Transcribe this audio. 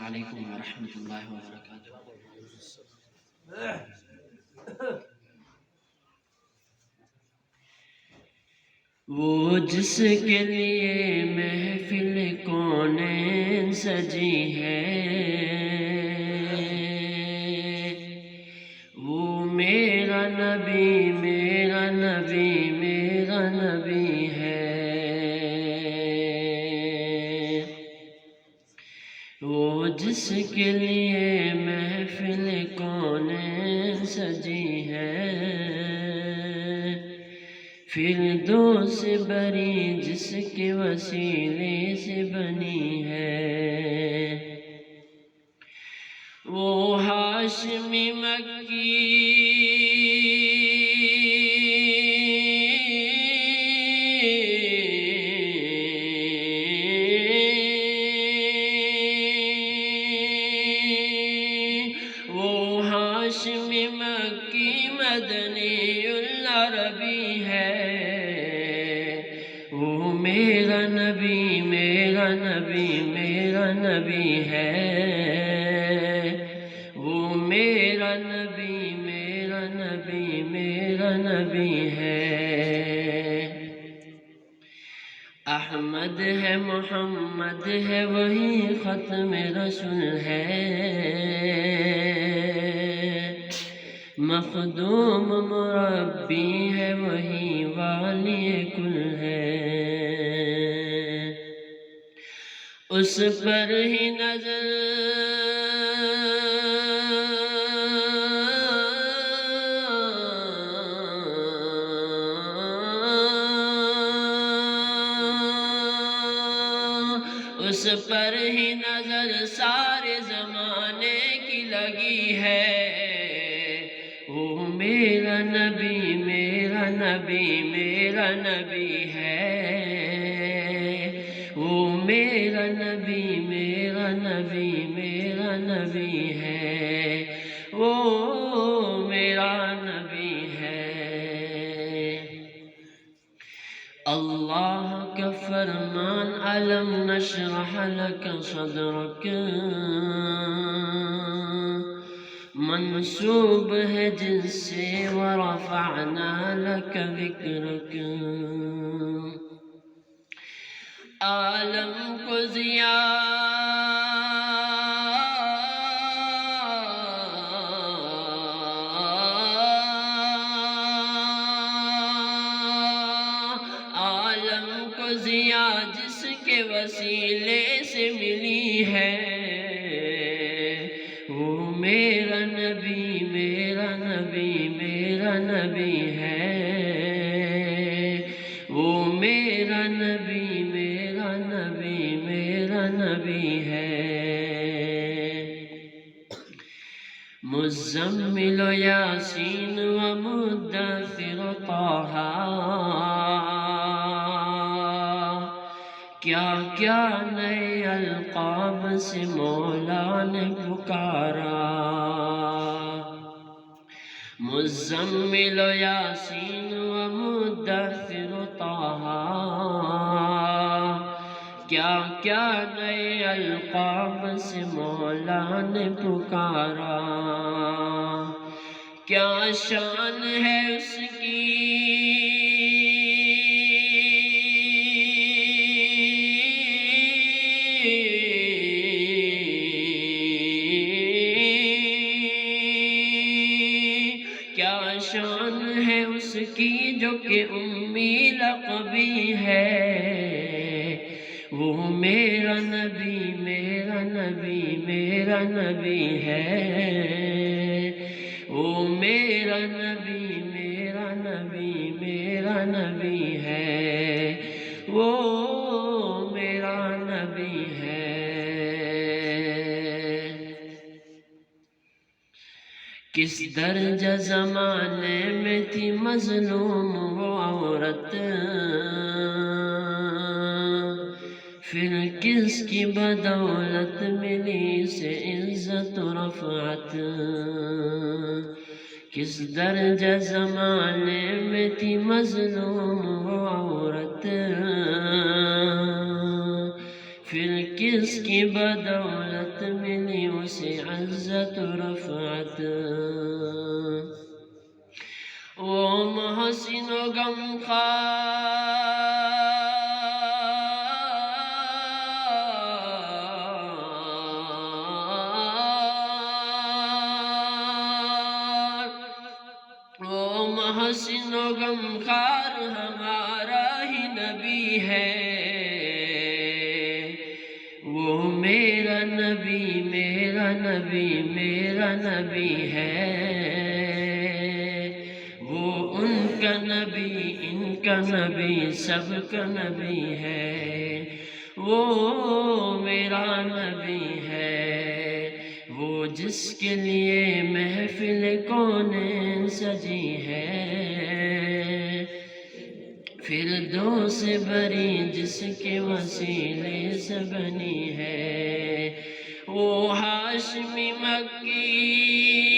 علیکم ورحمۃ اللہ وبرکاتہ۔ وہ جس کے لیے محفل کونین سجی ہے، وہ میرا نبی میرا نبی میرا نبی ہے۔ وہ جس کے لیے محفل کونین سجی ہے، فردوس بری جس کے وسیلے سے بنی ہے۔ وہ ہاشمی مکی مکی مدنی العربی ہے۔ وہ میرا نبی میرا نبی میرا نبی ہے۔ وہ میرا نبی میرا نبی میرا نبی ہے۔ احمد ہے محمد ہے وہی ختم رسول ہے۔ مخدوم مربی ہے وہی والی کل ہے۔ اس پر ہی نظر اس پر ہی نظر سارے زمانے کی لگی ہے۔ وہ میرا نبی میرا نبی میرا نبی ہے۔ وہ میرا نبی میرا نبی میرا نبی ہے۔ وہ میرا نبی ہے۔ اللہ کا فرمان علم نشرح لک صدرک منسوب ہے جس سے ورفعنا لک ذکرک۔ عالم کو ضیا جس کے وسیلے سے ملی ہے۔ وہ میرا نبی میرا نبی میرا نبی ہے۔ وہ میرا نبی میرا نبی میرا نبی ہے۔ مزمل و یاسین و مدثر و طٰہٰ، کیا کیا نئے القاب سے مولا نے پکارا۔ مزمل و یاسین و مدثر و طٰہٰ، کیا کیا نئے القاب سے مولا نے پکارا۔ کیا شان ہے اس کی کیا شان ہے اس کی جو کہ امی لقبی ہے۔ وہ میرا نبی میرا نبی میرا نبی ہے۔ وہ میرا نبی میرا نبی میرا نبی ہے۔ وہ میرا نبی ہے۔ کس درجہ زمانے میں تھی مظلوم وہ عورت، پھر کس کی بدولت ملی سے عزت و رفعت۔ کس درجہ زمانے میں تھی مظلوم وہ عورت، پھر کس کی بدولت ملی اسے عزت و رفعت، وہ محسن و غمخوار، وہ محسن و غمخوار ہمارا ہی نبی ہے، وہ میرا نبی میرا نبی میرا نبی ہے، وہ ان کا نبی ان کا نبی سب کا نبی ہے، وہ میرا نبی ہے، وہ جس کے لیے محفل کونین سجی ہے، فردوس بری جس کے وسیلے سے بنی ہے، وہ ہاشمی مکی